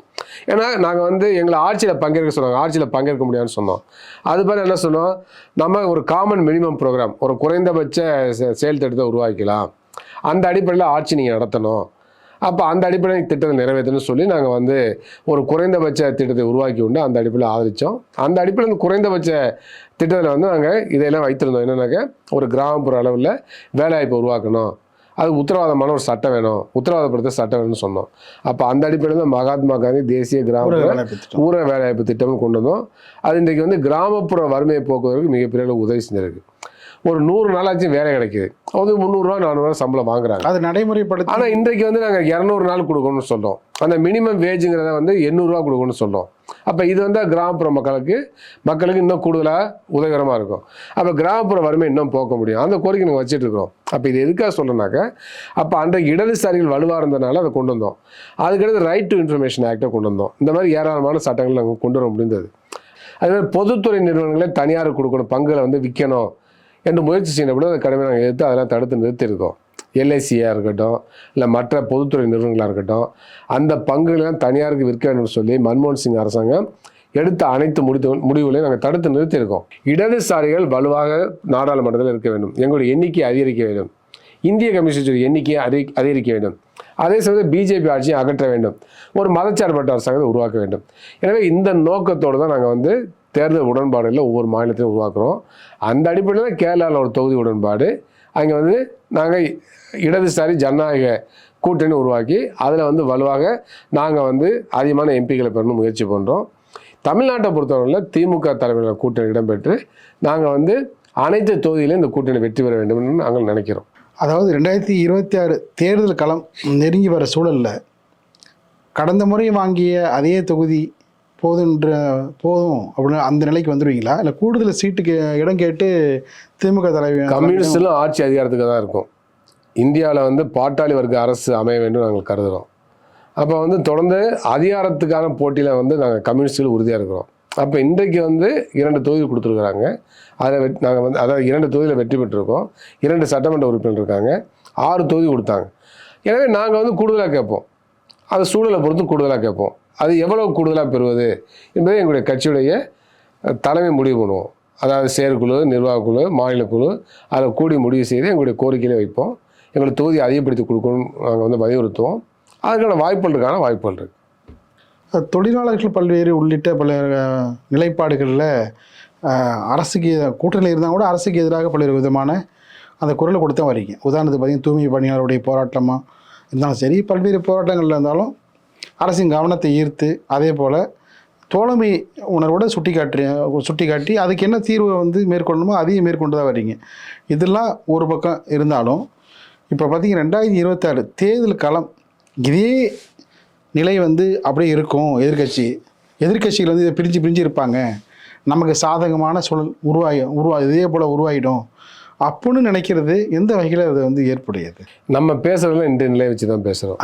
ஏன்னா நாங்கள் வந்து எங்களை ஆட்சியில் பங்கேற்க சொன்னாங்க, ஆட்சியில் பங்கேற்க முடியாதுன்னு சொன்னோம். அது மாதிரி என்ன சொன்னோம், நம்ம ஒரு காமன் மினிமம் ப்ரோக்ராம், ஒரு குறைந்தபட்ச செயல் திட்டத்தை உருவாக்கலாம், அந்த அடிப்படையில் ஆட்சி நீங்கள் நடத்தணும், அப்போ அந்த அடிப்படையில் திட்டத்தை நிறைவேற்றணும்னு சொல்லி நாங்கள் வந்து ஒரு குறைந்தபட்ச திட்டத்தை உருவாக்கி உண்டு அந்த அடிப்படையில் ஆதரித்தோம். அந்த அடிப்படையில் குறைந்தபட்ச திட்டத்தில் வந்து நாங்கள் இதையெல்லாம் வைத்திருந்தோம். என்னன்னாக்க ஒரு கிராமப்புற அளவில் வேலைவாய்ப்பை உருவாக்கணும், அதுக்கு உத்தரவாதமான ஒரு சட்டம் வேணும், உத்தரவாதப்படுத்த சட்டம் வேணும்னு சொன்னோம். அப்போ அந்த அடிப்படையில் தான் மகாத்மா காந்தி தேசிய கிராமப்புற ஊரக வேலைவாய்ப்பு திட்டம்னு கொண்டு வந்தோம். அது இன்றைக்கு வந்து கிராமப்புற வறுமையை போக்குவதற்கு மிகப்பெரிய உதவி செஞ்சிருக்கு. ஒரு 100 நாளாச்சும் வேலை கிடைக்குது, அது 300 ரூபா 400 ரூபா சம்பளம் வாங்குறாங்க, அது நடைமுறைப்படுத்த. ஆனால் இன்றைக்கு வந்து நாங்கள் 200 நாள் கொடுக்கணும்னு சொல்கிறோம். அந்த மினிமம் வேஜுங்கிறத வந்து 800 ரூபா கொடுக்கணும்னு சொல்கிறோம். அப்போ இது வந்து கிராமப்புற மக்களுக்கு இன்னும் கூடுதலாக உதவிகரமாக இருக்கும். அப்போ கிராமப்புற வறுமை இன்னும் போக்க முடியும். அந்த கோரிக்கை நாங்கள் வச்சுட்டு இருக்கிறோம். அப்போ இது எதுக்காக சொல்கிறேன்னாக்க, அப்போ அன்றைக்கு இடதுசாரிகள் வலுவாக இருந்ததுனால அதை கொண்டு வந்தோம். அதுக்கடுத்து ரைட் டு இன்ஃபர்மேஷன் ஆக்டை கொண்டு வந்தோம். இந்த மாதிரி ஏராளமான சட்டங்கள் நாங்கள் கொண்டு வர முடிந்தது. அதுமாதிரி பொதுத்துறை நிறுவனங்களே தனியாருக்கு கொடுக்கணும், பங்குகளை வந்து விற்கணும் என்று முயற்சி செய்யப்படும். அதை கடமை நாங்கள் எடுத்து அதெல்லாம் தடுத்து நிறுத்தியிருக்கோம். எல்ஐசியாக இருக்கட்டும், இல்லை மற்ற பொதுத்துறை நிறுவனங்களாக இருக்கட்டும், அந்த பங்குகளெல்லாம் தனியாருக்கு விற்க வேண்டும்னு சொல்லி மன்மோகன் சிங் அரசாங்கம் எடுத்த அனைத்து முடிவுகளையும் நாங்கள் தடுத்து நிறுத்தியிருக்கோம். இடதுசாரிகள் வலுவாக நாடாளுமன்றத்தில் இருக்க வேண்டும், எங்களுடைய எண்ணிக்கை அதிகரிக்க வேண்டும், இந்திய கம்யூனிஸ்ட் எண்ணிக்கையை அதிகரிக்க வேண்டும், அதே சமயத்தில் பிஜேபி ஆட்சியை அகற்ற வேண்டும், ஒரு மதச்சார்பற்ற அரசாங்கத்தை உருவாக்க வேண்டும். எனவே இந்த நோக்கத்தோடு தான் நாங்கள் வந்து தேர்தல் உடன்பாடுகளில் ஒவ்வொரு மாநிலத்தையும் உருவாக்குறோம். அந்த அடிப்படையில் தான் கேரளாவில் ஒரு தொகுதி உடன்பாடு, அங்கே வந்து நாங்கள் இடதுசாரி ஜனநாயக கூட்டணி உருவாக்கி அதில் வந்து வலுவாக நாங்கள் வந்து அதிகமான எம்பிக்களை பெறணும் முயற்சி பண்ணுறோம். தமிழ்நாட்டை பொறுத்தவரையில் திமுக தலைமையில் கூட்டணி இடம்பெற்று நாங்கள் வந்து அனைத்து தொகுதியிலும் இந்த கூட்டணி வெற்றி பெற வேண்டும் என்று நாங்கள் நினைக்கிறோம். அதாவது 2026 தேர்தல் களம் நெருங்கி வர சூழலில் கடந்த முறை வாங்கிய அதே தொகுதி போதும் அப்படின்னு அந்த நிலைக்கு வந்துடுவீங்களா, இல்லை கூடுதல் சீட்டுக்கு இடம் கேட்டு திமுக தலைவர் கம்யூனிஸ்டிலும் ஆட்சி அதிகாரத்துக்கு தான் இருக்கும். இந்தியாவில் வந்து பாட்டாளி வர்க்க அரசு அமைய வேண்டும் நாங்கள் கருதுகிறோம். அப்போ வந்து தொடர்ந்து அதிகாரத்துக்கான போட்டியில் வந்து நாங்கள் கம்யூனிஸ்டில் உறுதியாக இருக்கிறோம். அப்போ இன்றைக்கு வந்து 2 தொகுதி கொடுத்துருக்குறாங்க. அதில் நாங்கள் வந்து அதாவது 2 தொகுதியில் வெற்றி பெற்றிருக்கோம். 2 சட்டமன்ற உறுப்பினர் இருக்காங்க, 6 தொகுதி கொடுத்தாங்க. எனவே நாங்கள் வந்து கூடுதலாக கேட்போம், அது சூழலை பொறுத்து கூடுதலாக கேட்போம். அது எவ்வளவு கூடுதலாக பெறுவது என்பதை எங்களுடைய கட்சியுடைய தலைமை முடிவு பண்ணுவோம். அதாவது செயற்குழு, நிர்வாகக்குழு, மாநிலக்குழு அதில் கூடி முடிவு செய்து எங்களுடைய கோரிக்கையிலே வைப்போம். எங்களுடைய தொகுதியை அதிகப்படுத்தி கொடுக்கணும் நாங்கள் வந்து வலியுறுத்துவோம். அதுக்கான வாய்ப்புகள் இருக்குது. தொழிலாளர்கள் பல்வேறு உள்ளிட்ட பல நிலைப்பாடுகளில் அரசுக்கு கூட்டணியில் இருந்தால் கூட அரசுக்கு எதிராக பல்வேறு விதமான அந்த குரலை கொடுத்தா வரீங்க. உதாரணத்துக்கு பார்த்தீங்கன்னா தூய்மை பணியாளருடைய போராட்டமாக இருந்தாலும் சரி, பல்வேறு போராட்டங்களில் இருந்தாலும் அரசின் கவனத்தை ஈர்த்து, அதே போல் தோழமை உணர்வோடு சுட்டி காட்டி அதுக்கு என்ன தீர்வை வந்து மேற்கொள்ளணுமோ அதையும் மேற்கொண்டு தான் வரீங்க. இதெல்லாம் ஒரு பக்கம் இருந்தாலும் இப்போ பார்த்தீங்கன்னா 2026 தேர்தல் களம் இதே நிலை வந்து அப்படியே இருக்கும். எதிர்கட்சிகள் வந்து இதை பிரிஞ்சு இருப்பாங்க, நமக்கு சாதகமான சூழல் இதே போல் உருவாயிடும் அப்படின்னு நினைக்கிறது எந்த வகையில் அது வந்து ஏற்புடையது? நம்ம பேசுகிறதுல இன்றைய நிலையை வச்சு தான் பேசுகிறோம்.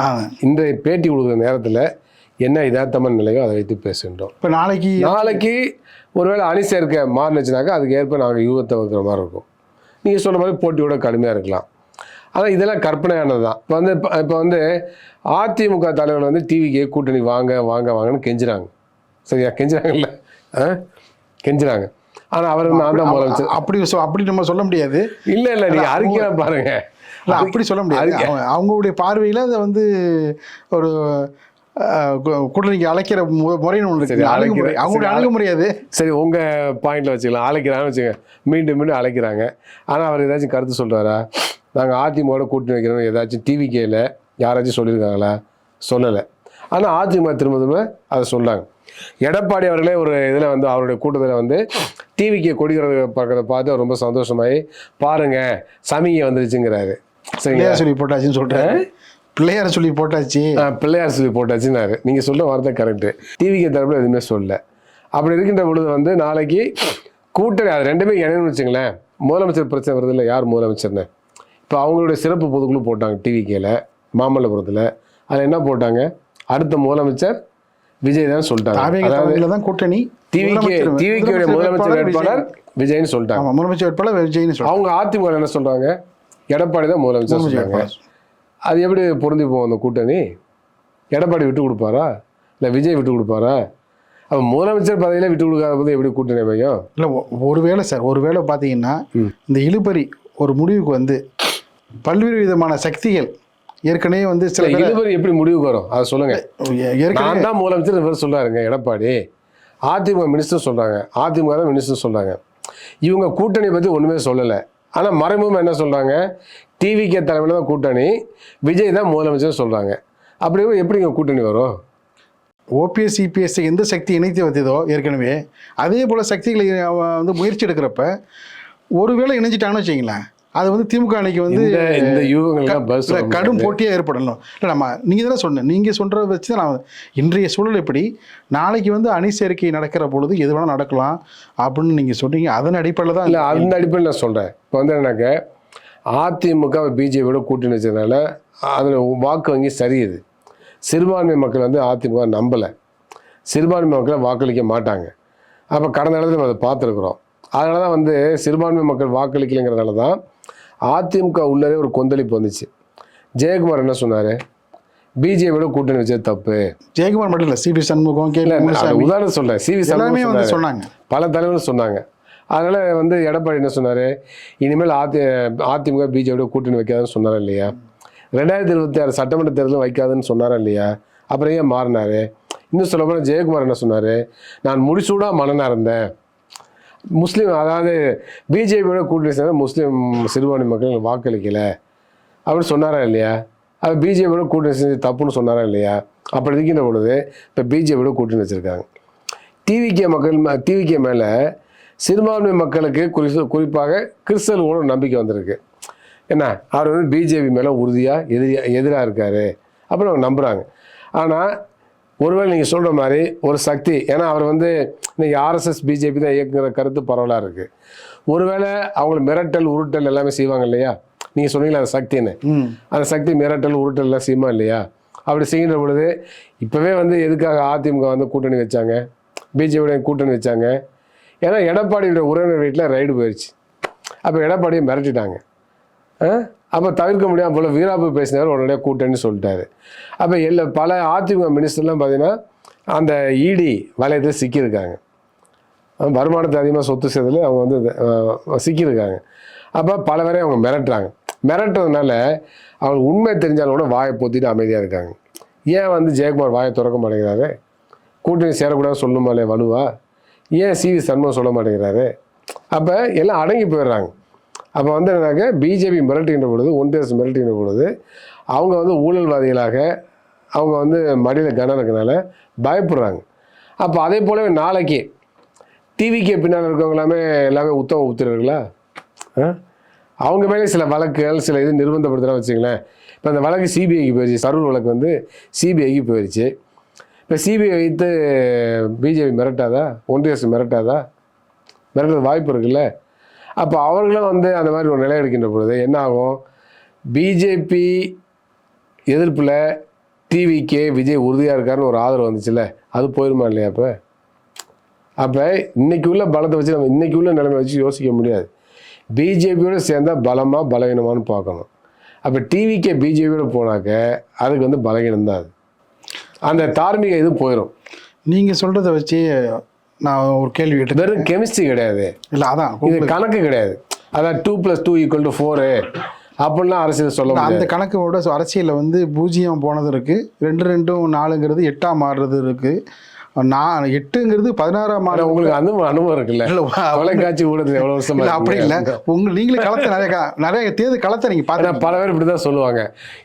இன்றைய பேட்டி கொடுக்குற நேரத்தில் என்ன யதார்த்தமான நிலையோ அதை வைத்து பேசுகின்றோம். இப்போ நாளைக்கு ஒருவேளை அணி சேர்க்க மாறினுச்சுனாக்கா அதுக்கு ஏற்ப நாங்கள் யூகத்தை வைக்கிற மாதிரி இருக்கும். நீங்கள் சொல்கிற மாதிரி போட்டியோட கடுமையாக இருக்கலாம். ஆனால் இதெல்லாம் கற்பனையானது தான். இப்போ வந்து அதிமுக தலைவர் வந்து டிவிக்கு கூட்டணி வாங்கன்னு கெஞ்சுறாங்க. சரியா? கெஞ்சுறாங்கல்ல, கெஞ்சுறாங்க. ஆனால் அவர் நான் தான் முதலமைச்சர் அப்படி நம்ம சொல்ல முடியாது. இல்லை நீங்கள் அறிக்கையாக பாருங்க, அப்படி சொல்ல முடியாது. அவங்களுடைய பார்வையில் அதை வந்து ஒரு கூட்டணிக்கு அழைக்கிற முறைன்னு ஒன்று சரி, இருக்குது, அணுகுமுறை. அவங்களுடைய அணுகுமுறை அது. சரி, உங்கள் பாயிண்டில் வச்சுக்கலாம். அழைக்கிறாங்கன்னு வச்சுங்க, மீண்டும் மீண்டும் அழைக்கிறாங்க. ஆனால் அவர் ஏதாச்சும் கருத்து சொல்கிறாரா? நாங்கள் அதிமுக கூட்டணி வைக்கிறோம் ஏதாச்சும் டிவிகேயில் யாராச்சும் சொல்லியிருக்காங்களா? சொல்லலை. ஆனால் அதிமுக திரும்ப திரும்ப அதை சொன்னாங்க. எடப்பாடி அவர்களே ஒரு இதில் வந்து அவருடைய கூட்டத்தில் வந்து டிவிக்கு கொடிக்கிறத பார்க்கறத பார்த்து அவர் ரொம்ப சந்தோஷமாயி பாருங்க சமிகை வந்துருச்சுங்கிறாரு. சரிங்களா? சொல்லி போட்டாச்சுன்னு சொல்கிறேன். பிள்ளையார் சொல்லி போட்டாச்சு, பிள்ளையார் சொல்லி போட்டாச்சுன்னாரு. நீங்கள் சொல்ல வார்த்தை கரெக்டு. டிவிக்கு தரப்பில் எதுவுமே சொல்லலை. அப்படி இருக்கின்ற பொழுது வந்து நாளைக்கு கூட்டணி அது ரெண்டுமே இணைன்னு வச்சுங்களேன். முதலமைச்சர் பிரச்சனை வருது இல்லை, யார் முதலமைச்சர்னு. இப்போ அவங்களுடைய சிறப்பு பொதுக்குழு போட்டாங்க டிவிகேல மாமல்லபுரத்தில். அதில் என்ன போட்டாங்க? அடுத்த முதலமைச்சர் விஜய் தான் சொல்லிட்டாங்க. அதாவது கூட்டணி டிவிகேடைய முதலமைச்சர் வேட்பாளர் விஜய்னு சொல்லிட்டாங்க. முதலமைச்சர் வேட்பாளர் விஜய்னு அவங்க அதிமுக என்ன சொல்றாங்க? எடப்பாடி தான் முதலமைச்சர் சொல்றாங்க. அது எப்படி பொருந்தி போகும் அந்த கூட்டணி? எடப்பாடி விட்டு கொடுப்பாரா இல்லை விஜய் விட்டு கொடுப்பாரா? அப்போ முதலமைச்சர் பதவியில விட்டு கொடுக்காத போது எப்படி கூட்டணி அமையும்? இல்லை, ஒருவேளை சார், ஒருவேளை பார்த்தீங்கன்னா இந்த இழுபறி ஒரு முடிவுக்கு வந்து பல்வேறு விதமான சக்திகள் ஏற்கனவே வந்து சில இழுபறி எப்படி முடிவுக்கு வரும் அதை சொல்லுங்க. நான் தான் முதலமைச்சர் இவர் சொல்றாருங்க எடப்பாடி. அதிமுக மினிஸ்டர் சொல்றாங்க, அதிமுக தான் மினிஸ்டர் சொல்றாங்க. இவங்க கூட்டணி பற்றி ஒன்றுமே சொல்லலை. ஆனால் மறைமுகமாக என்ன சொல்கிறாங்க? டிவிகே தலைமையில் தான் கூட்டணி, விஜய் தான் முதலமைச்சர் சொல்கிறாங்க. அப்படி எப்படிங்க கூட்டணி வரும்? ஓபிஎஸ் இபிஎஸ் எந்த சக்தி இணைத்து வைத்ததோ ஏற்கனவே அதே போல் சக்திகளை வந்து முயற்சி எடுக்கிறப்ப ஒருவேளை இணைஞ்சிட்டாங்கன்னு வச்சிங்களேன், அது வந்து திமுக அன்னைக்கு வந்து இந்த யூகங்கள் கடும் போட்டியாக ஏற்படணும். இல்லை, நீங்கள் தானே சொன்னேன், நீங்கள் சொல்கிறத வச்சு தான் நான் இன்றைய சூழல் எப்படி நாளைக்கு வந்து அணி சேர்க்கை நடக்கிற பொழுது எது வேணால் நடக்கலாம் அப்படின்னு நீங்கள் சொன்னீங்க. அதன் அடிப்படையில் தான். இல்லை, அந்த அடிப்படையில் நான் சொல்கிறேன். இப்போ வந்து என்னன்னாக்க அதிமுக பிஜேபியோட கூட்டணி வச்சதுனால அதில் வாக்கு வங்கி சரியுது. சிறுபான்மை மக்கள் வந்து அதிமுக நம்பலை, சிறுபான்மை மக்களை வாக்களிக்க மாட்டாங்க. அப்போ கடந்த இடத்துல நம்ம அதை பார்த்துருக்குறோம். அதனால தான் வந்து சிறுபான்மை மக்கள் வாக்களிக்கலைங்கிறதுனால தான் அதிமுக உள்ளே ஒரு கொந்தளிப்பு வந்துச்சு. ஜெயக்குமார் என்ன சொன்னார்? பிஜேபியோட கூட்டணி வச்சது தப்பு. ஜெயக்குமார் மட்டும் இல்லை, சிவி சண்முகம், உதாரணம் சொல்கிறேன், சிவி சண்முகம் சொன்னாங்க, பல தலைவர்கள் சொன்னாங்க. அதனால் வந்து எடப்பாடி என்ன சொன்னார்? இனிமேல் அதிமுக பிஜேபியோட கூட்டணி வைக்காதுன்னு சொன்னாரா இல்லையா? 2026 சட்டமன்ற தேர்தலும் வைக்காதுன்னு சொன்னாரா இல்லையா? அப்புறம் ஏன் மாறினார்? இன்னும் சொல்ல போனால் ஜெயக்குமார் என்ன சொன்னார்? நான் முடிசூடாக மனனாக இருந்தேன், முஸ்லீம் அதாவது பிஜேபியோட கூட்டணி சேர்ந்த முஸ்லீம் சிறுபான்மை மக்கள் வாக்களிக்கலை அப்படின்னு சொன்னாரா இல்லையா? அது பிஜேபியோட கூட்டணி செஞ்சு தப்புன்னு சொன்னாரா இல்லையா? அப்படி இருக்கின்ற பொழுது இப்போ பிஜேபியோட கூட்டணி வச்சுருக்காங்க. டிவிகே மேலே சிறுபான்மை மக்களுக்கு குறிப்பாக கிறிஸ்தவர்களோட நம்பிக்கை வந்திருக்கு. என்ன, அவர் வந்து பிஜேபி மேலே உறுதியாக எதிராக இருக்கார் அப்படின்னு அவங்க நம்புகிறாங்க. ஆனால் ஒருவேளை நீங்கள் சொல்கிற மாதிரி ஒரு சக்தி, ஏன்னா அவர் வந்து இன்னைக்கு ஆர்எஸ்எஸ் பிஜேபி தான் இயக்குங்கிற கருத்து பரவலாக இருக்குது. ஒருவேளை அவங்களை மிரட்டல் உருட்டல் எல்லாமே செய்வாங்க இல்லையா? நீங்கள் சொன்னீங்களா அந்த சக்தின்னு, அந்த சக்தி மிரட்டல் உருட்டல் எல்லாம் செய்யுமா இல்லையா? அப்படி செய்கின்ற பொழுது இப்போவே வந்து எதுக்காக அதிமுக வந்து கூட்டணி வச்சாங்க, பிஜேபியோட கூட்டணி வச்சாங்க? ஏன்னா எடப்பாடியோட உறவினர் வீட்டில் ரைடு போயிடுச்சு. அப்போ எடப்பாடியை மிரட்டிட்டாங்க. அப்போ தவிர்க்க முடியாமல் போல் வீராப்பு பேசினார், உடனடியாக கூட்டணின்னு சொல்லிட்டாரு. அப்போ பல அதிமுக மினிஸ்டர்லாம் பார்த்தீங்கன்னா அந்த இடி வலயத்தில் சிக்கியிருக்காங்க. வருமானத்தை அதிகமாக சொத்து சேர்த்துல அவங்க வந்து சிக்கியிருக்காங்க. அப்போ பல பேரை அவங்க மிரட்டுறதுனால அவங்களுக்கு உண்மை தெரிஞ்சாலும் கூட வாயை பொத்திட்டு அமைதியாக இருக்காங்க. ஏன் வந்து ஜெயக்குமார் வாயை திறக்க மாட்டேங்கிறாரு? கூட்டணி சேரக்கூடாது சொல்லணுமா இல்லையா வலுவா? ஏன் சிவி சண்முகம் சொல்ல மாட்டேங்கிறாரு? அப்போ எல்லாம் அடங்கி போயிடுறாங்க. அப்போ வந்து என்னன்னாக்க பிஜேபி மிரட்டுகின்ற பொழுது, ஒன்றிய அரசு மிரட்டுகின்ற பொழுது அவங்க வந்து ஊழல்வாதிகளாக அவங்க வந்து மடியில் கனம் இருக்கனால பயப்படுறாங்க. அப்போ அதே போலவே நாளைக்கு டிவிக்கே பின்னால் இருக்கவங்களாமே எல்லாமே உத்தம உத்திரர்களா? அவங்க மேலே சில வழக்குகள் சில இது நிர்பந்தப்படுத்துகிறா வச்சுங்களேன். இப்போ அந்த வழக்கு சிபிஐக்கு போயிடுச்சு, சரூர் வழக்கு வந்து சிபிஐக்கு போயிடுச்சு. இப்போ சிபிஐ வைத்து பிஜேபி மிரட்டாதா? ஒன்றிய அரசு மிரட்டாதா? மிரட்டுறது வாய்ப்பு இருக்குல்ல. அப்போ அவர்களும் வந்து அந்த மாதிரி ஒரு நிலை எடுக்கின்ற பொழுது என்ன ஆகும்? பிஜேபி எதிர்ப்பில் டிவிக்கே விஜய் உறுதியாக இருக்காருன்னு ஒரு ஆதரவு வந்துச்சுல்ல, அது போயிருமா இல்லையா? அப்போ இன்னைக்கு உள்ள பலத்தை வச்சு நம்ம இன்னைக்கு உள்ள நிலைமை வச்சு யோசிக்க முடியாது. பிஜேபியோடு சேர்ந்தால் பலமாக பலவீனமானு பார்க்கணும். அப்போ டிவிக்கே பிஜேபியோடு போனாக்க அதுக்கு வந்து பலவீனம் தான். அது அந்த தார்மீக இது போயிடும். நீங்கள் சொல்கிறத வச்சு நான் ஒரு கேள்வி கேட்டு, வெறும் கெமிஸ்ட்ரி கிடையாது இல்லை, அதான் இது கணக்கு கிடையாது. அதான் 2 + 2 = 4 அப்படிலாம் அரசியல் சொல்ல அந்த முடியாது. கணக்கோட அரசியலில் வந்து 0 போனது இருக்குது, 2 2 4ங்கிறது 8ஆ மாறுறது இருக்குது, 8ங்கிறது 16ஆ ஆனா உங்களுக்கு அனுபவம் இருக்குல்ல, தொலைக்காட்சி ஊடகத்தில் எவ்வளோ வருஷமா இல்லை அப்படி இல்லை. இருக்கீங்க. நீங்களே களத்தை நிறைய தேர்தல் களத்தை நீங்கள் ஆனா பார்த்து பல பேர் இப்படி தான் சொல்லுவாங்க,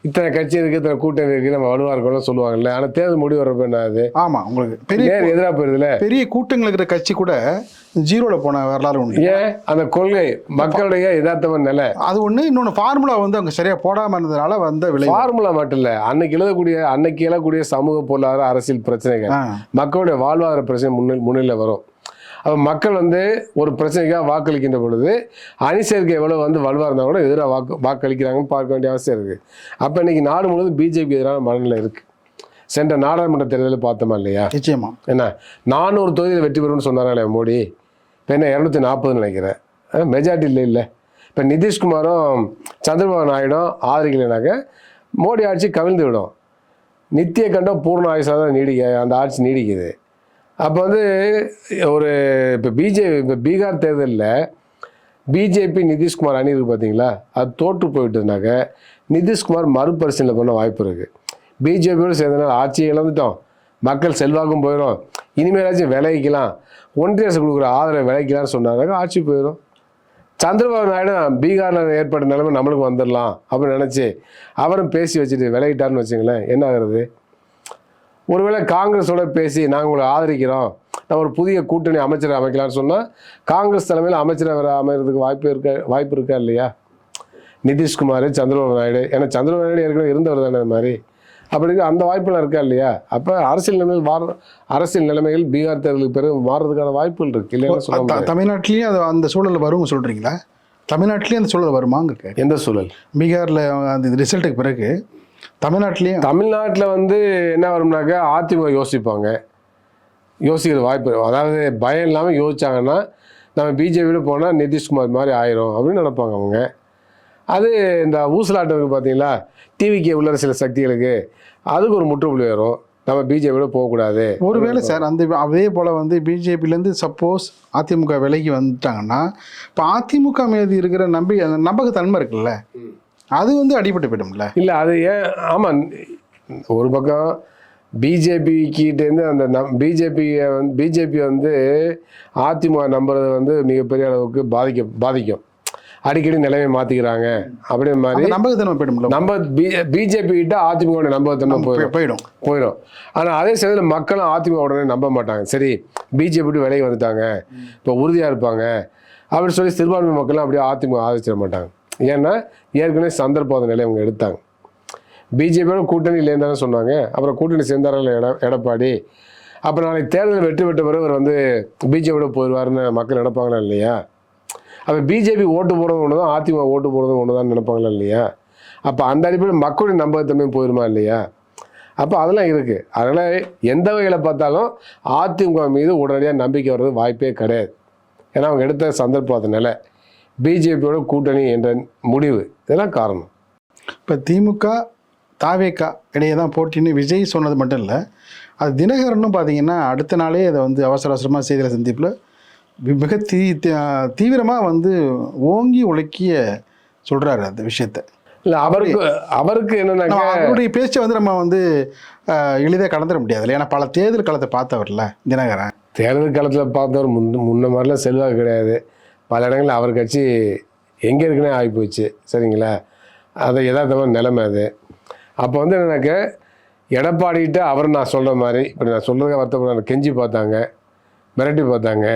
இத்தனை கட்சி இருக்கு, இத்தனை கூட்டணி இருக்கு, நம்ம வலுவா இருக்கணும்னு சொல்லுவாங்கல்ல. ஆனா தேர்தல் முடிவு வரப்ப என்ன ஆகுது? ஆமாம், உங்களுக்கு பெரிய நேர் எதிராக போயிருதுல. பெரிய கூட்டங்கள் இருக்கிற கட்சி கூட 0ல போன வரலாறு உண்டு. ஏன்? அந்த கொள்கை மக்களுடைய யதார்த்தமான நிலை. அது ஒன்று. இன்னொன்று ஃபார்முலா வந்து அவங்க சரியாக போடாமல் இருந்ததுனால வந்த விலை. ஃபார்முலா மட்டும் இல்லை, அன்னைக்கு எழக்கூடிய சமூக பொருளாதார அரசியல் பிரச்சனைகள், மக்களுடைய வாழ்வாதார பிரச்சனை முன்னிலை வரும். அப்போ மக்கள் வந்து ஒரு பிரச்சனைக்காக வாக்களிக்கின்ற பொழுது அணி சேர்க்கை எவ்வளோ வந்து வலுவாக இருந்தால் கூட எதிராக வாக்களிக்கிறாங்கன்னு பார்க்க வேண்டிய அவசியம் இருக்குது. அப்போ இன்னைக்கு நாடு முழுவதும் பிஜேபி எதிரான மனநிலை இருக்குது. சென்ற நாடாளுமன்ற தேர்தலில் பார்த்தோமா இல்லையா? நிச்சயமா. என்ன 400 தொகுதியில் வெற்றி பெறும்னு சொன்னாங்களே மோடி, இப்போ என்ன 240 நினைக்கிறேன், மெஜாரிட்டி இல்லை. இப்போ நிதிஷ்குமாரும் சந்திரபாபு நாயுடும் ஆதரிக்கலைனாக்க மோடி ஆட்சி கவிழ்ந்து விடும். நித்திய கண்டம் பூர்ண ஆயுசாக தான் அந்த ஆட்சி நீடிக்குது. அப்போ வந்து இப்போ பீகார் தேர்தலில் பிஜேபி நிதிஷ்குமார் அணி இருக்குது பார்த்தீங்களா, அது தோற்று போயிட்டுனாக்க நிதிஷ்குமார் மறுபரிசீலனை பண்ண வாய்ப்பு இருக்குது. பிஜேபியோடு சேர்ந்தனால ஆட்சியை இழந்துட்டோம், மக்கள் செல்வாக்கும் போயிடும், இனிமேலாச்சும் விளைவிக்கலாம், ஒன்றிய அரசு கொடுக்குற ஆதரவை விளைவிக்கலாம்னு சொன்னாங்க, ஆட்சி போயிடும். சந்திரபாபு நாயுடு பீகாரில் ஏற்பட்ட நிலைமை நம்மளுக்கு வந்துடலாம் அப்படின்னு நினச்சி அவரும் பேசி வச்சுட்டு விளையிட்டார்னு வச்சுங்களேன், என்ன ஆகுறது? ஒருவேளை காங்கிரஸோட பேசி நாங்கள் உங்களை ஆதரிக்கிறோம், நம்ம ஒரு புதிய கூட்டணி அமைச்சரை அமைக்கலாம்னு சொன்னால் காங்கிரஸ் தலைமையில் அமைச்சரை அமைகிறதுக்கு வாய்ப்பு இருக்கா இல்லையா? நிதிஷ்குமார், சந்திரபாபு நாயுடு, ஏன்னா சந்திரபாபு நாயுடு ஏற்கனவே இருந்தவர் தானே, அது மாதிரி அப்படி அந்த வாய்ப்புலாம் இருக்கா இல்லையா? அப்போ அரசியல் நிலைமைகள் பீகார் தேர்தலுக்கு பிறகு மாறுறதுக்கான வாய்ப்புகள் இருக்கு இல்லையா? தமிழ்நாட்டிலேயும் அது அந்த சூழல் வரும் சொல்கிறீங்களா? தமிழ்நாட்டிலேயும் அந்த சூழல் வருமாங்க? எந்த சூழல்? பீகாரில் அந்த ரிசல்ட்டுக்கு பிறகு தமிழ்நாட்டில் வந்து என்ன வரும்னாக்கா அதிமுக யோசிக்கிற வாய்ப்பு, அதாவது பயம் இல்லாமல் யோசிச்சாங்கன்னா நம்ம பிஜேபியில் போனால் நிதிஷ்குமார் மாதிரி ஆயிரும் அப்படின்னு நினைப்பாங்க அவங்க. அது இந்த ஊசலாட்டத்துக்கு பார்த்தீங்களா, டிவிக்கு உள்ள சில சக்திகளுக்கு அதுக்கு ஒரு முற்றுப்புள்ளி வரும், நம்ம பிஜேபியோட போகக்கூடாது. ஒருவேளை சார் அதே போல் வந்து பிஜேபியிலேருந்து சப்போஸ் அதிமுக விலகி வந்துட்டாங்கன்னா இப்போ அதிமுக மீது இருக்கிற நம்பகத்தன்மை இருக்குல்ல, அது வந்து அடிபட்டு போயிடும்ல? இல்லை, அது ஏன்? ஆமாம், ஒரு பக்கம் பிஜேபிக்கிட்டேருந்து அந்த பிஜேபி வந்து அதிமுக நம்புறது வந்து மிகப்பெரிய அளவுக்கு பாதிக்கும். அடிக்கடி நிலைமை மாற்றிக்கிறாங்க அப்படின்ற மாதிரி நம்பகத்தன்மை போயிடும். நம்ம பிஜேபி கிட்ட அதிமுக நம்பகத்தன்மை போயிடும். ஆனால் அதே சமயத்தில் மக்களும் அதிமுக உடனே நம்ப மாட்டாங்க. சரி, பிஜேபி விலகி வந்துட்டாங்க, இப்போ உறுதியாக இருப்பாங்க அப்படின்னு சொல்லி சிறுபான்மை மக்களும் அப்படியே அதிமுக ஆதரிச்சிட மாட்டாங்க. ஏன்னா ஏற்கனவே சந்தர்ப்ப நிலை அவங்க எடுத்தாங்க. பிஜேபியோட கூட்டணி இல்லைன்னு சொன்னாங்க, அப்புறம் கூட்டணி சேர்ந்தார்கள் எடப்பாடி. அப்புறம் நாளைக்கு தேர்தலில் வெற்றி பெற்ற பிறகு அவர் வந்து பிஜேபியோட போயிடுவாருன்னு மக்கள் நினைப்பாங்களா இல்லையா? அப்போ பிஜேபி ஓட்டு போடுறது ஒன்று தான், அதிமுக ஓட்டு போடுறது ஒன்று தான் நினைப்பாங்களா இல்லையா? அப்போ அந்த அடிப்படையில் மக்களுடைய நம்பகத்தன்மையும் போயிடுமா இல்லையா? அப்போ அதெல்லாம் இருக்குது. அதனால் எந்த வகையில் பார்த்தாலும் அதிமுக மீது உடனடியாக நம்பிக்கை வர்றது வாய்ப்பே கிடையாது. ஏன்னா அவங்க எடுத்த சந்தர்ப்ப நிலை, பிஜேபியோட கூட்டணி என்ற முடிவு, இதெல்லாம் காரணம். இப்போ திமுக தாவேகா இடையே தான் போட்டின்னு விஜய் சொன்னது மட்டும் இல்லை, அது தினகரனும் பார்த்தீங்கன்னா அடுத்த நாளே அதை வந்து அவசரமாக செய்தியில் சந்திப்பில் மிக தீவிரமாக வந்து ஓங்கி உழைக்கிய சொல்கிறாரு அந்த விஷயத்த. இல்லை, அவருக்கு என்னன்னா அவருடைய பேச்சை வந்து நம்ம வந்து எளிதாக கடந்துட முடியாது இல்லை, ஏன்னா பல தேர்தல் காலத்தை பார்த்தவர்ல தினகரன். தேர்தல் காலத்தில் பார்த்தவர் முன்ன மாதிரிலாம் செல்வாக்கு கிடையாது. பல இடங்களில் அவர் கட்சி எங்கே இருக்குன்னே ஆகிப்போச்சு. சரிங்களா? அது யதார்த்தமான நிலைமை அது. அப்போ வந்து என்னன்னாக்க எடப்பாடிக்கிட்ட அவர் நான் சொல்கிற மாதிரி, இப்படி நான் சொல்கிறத வருத்தப்பட கெஞ்சி பார்த்தாங்க, மிரட்டி பார்த்தாங்க,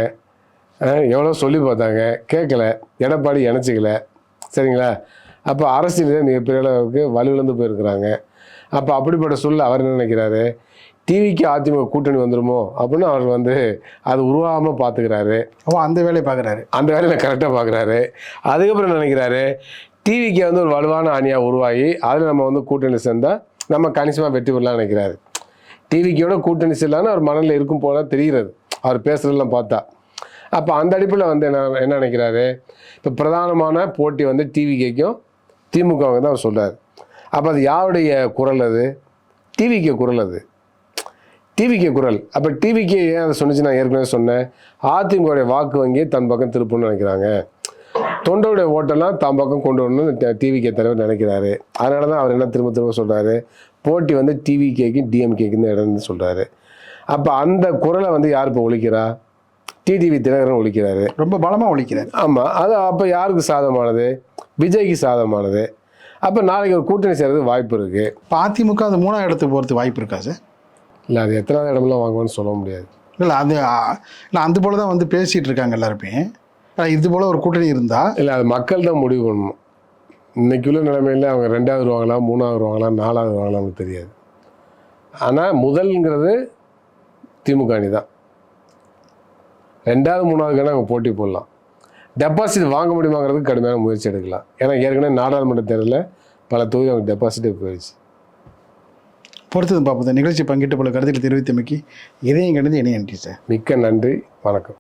எவ்வளோ சொல்லி பார்த்தாங்க, கேட்கல. எடப்பாடி இணைச்சிக்கல. சரிங்களா? அப்போ அரசியல் மிகப்பெரிய அளவுக்கு வலுவிழந்து போயிருக்கிறாங்க. அப்போ அப்படிப்பட்ட சூழல் அவர் என்ன நினைக்கிறாரு, டிவிக்கு அதிமுக கூட்டணி வந்துடுமோ அப்படின்னு அவர் வந்து அது உருவாகாமல் பார்த்துக்கிறாரு. அந்த வேலையை பார்க்குறாரு, அந்த வேலையை கரெக்டாக பார்க்குறாரு. அதுக்கப்புறம் நினைக்கிறாரு டிவிக்கு வந்து ஒரு வலுவான அணியாக உருவாகி அதில் நம்ம வந்து கூட்டணி சேர்ந்தால் நம்ம கணிசமாக வெற்றி பெறலாம்னு நினைக்கிறாரு. டிவிக்கோட கூட்டணி செல்லான்னு அவர் மனநில் இருக்கும் போல தெரிகிறது அவர் பேசுகிறதெல்லாம் பார்த்தா. அப்போ அந்த அடிப்பில் வந்து என்ன நினைக்கிறாரு, இப்போ பிரதானமான போட்டி வந்து டிவிக்கும் திமுகவுக்கு தான் அவர் சொல்கிறார். அப்போ அது யாருடைய குரல்? அது டிவிக்கு குரல். அது டிவிக்கு குரல். அப்போ டிவிக்கு ஏன் அதை சொன்னிச்சு, நான் ஏற்கனவே சொன்னேன், அதிமுகவுடைய வாக்கு வங்கி தன் பக்கம் திருப்புன்னு நினைக்கிறாங்க. தொண்டருடைய ஓட்டெல்லாம் தாம் பக்கம் கொண்டு வரணும்னு டிவிகே தலைவர் நினைக்கிறாரு. அதனால தான் அவர் என்ன திரும்ப திரும்ப சொல்கிறாரு, போட்டி வந்து டிவிகேக்கும் டிஎம்கேக்கும் இடம்னு சொல்கிறாரு. அப்போ அந்த குரலை வந்து யார் இப்போ ஒழிக்கிறா? டிடிவி தினகரன் ஒழிக்கிறாரு, ரொம்ப பலமாக ஒழிக்கிறார். ஆமாம். அது அப்போ யாருக்கு சாதகமானது? விஜய்க்கு சாதகமானது. அப்போ நாளைக்கு ஒரு கூட்டணி சேர்றதுக்கு வாய்ப்பு இருக்குது. இப்போ அதிமுக அது 3ஆம் இடத்துக்கு போகிறதுக்கு வாய்ப்பு இருக்கா சார்? இல்லை, அது எத்தனாவது இடம்லாம் வாங்குவான்னு சொல்ல முடியாது. இல்லை அது இல்லை அந்த போல தான் வந்து பேசிகிட்டு இருக்காங்க எல்லாருமே. இது போல் ஒரு கூட்டணி இருந்தால் இல்லை, அது மக்கள் தான் முடிவு பண்ணணும். இன்றைக்குள்ள நிலைமையில் அவங்க 2வது வருவாங்களா, 3வது வருவாங்களா, 4வது வருவாங்களா நமக்கு தெரியாது. ஆனால் முதல்ங்கிறது திமுக அணி தான். 2வது 3வதுக்கான அவங்க போட்டி போடலாம். டெபாசிட் வாங்க முடியுமாங்கிறதுக்கு கடுமையான முயற்சி எடுக்கலாம். ஏன்னா ஏற்கனவே நாடாளுமன்ற தேர்தலில் பல தொகுதி அவங்க டெபாசிட்டே போயிடுச்சு. பொறுத்தது பார்ப்போம். நிகழ்ச்சி பங்கிட்டு போல கருத்துக்களை தெரிவித்தமைக்கு இதயம் கணிந்து இணைய நன்றி சார். மிக்க நன்றி, வணக்கம்.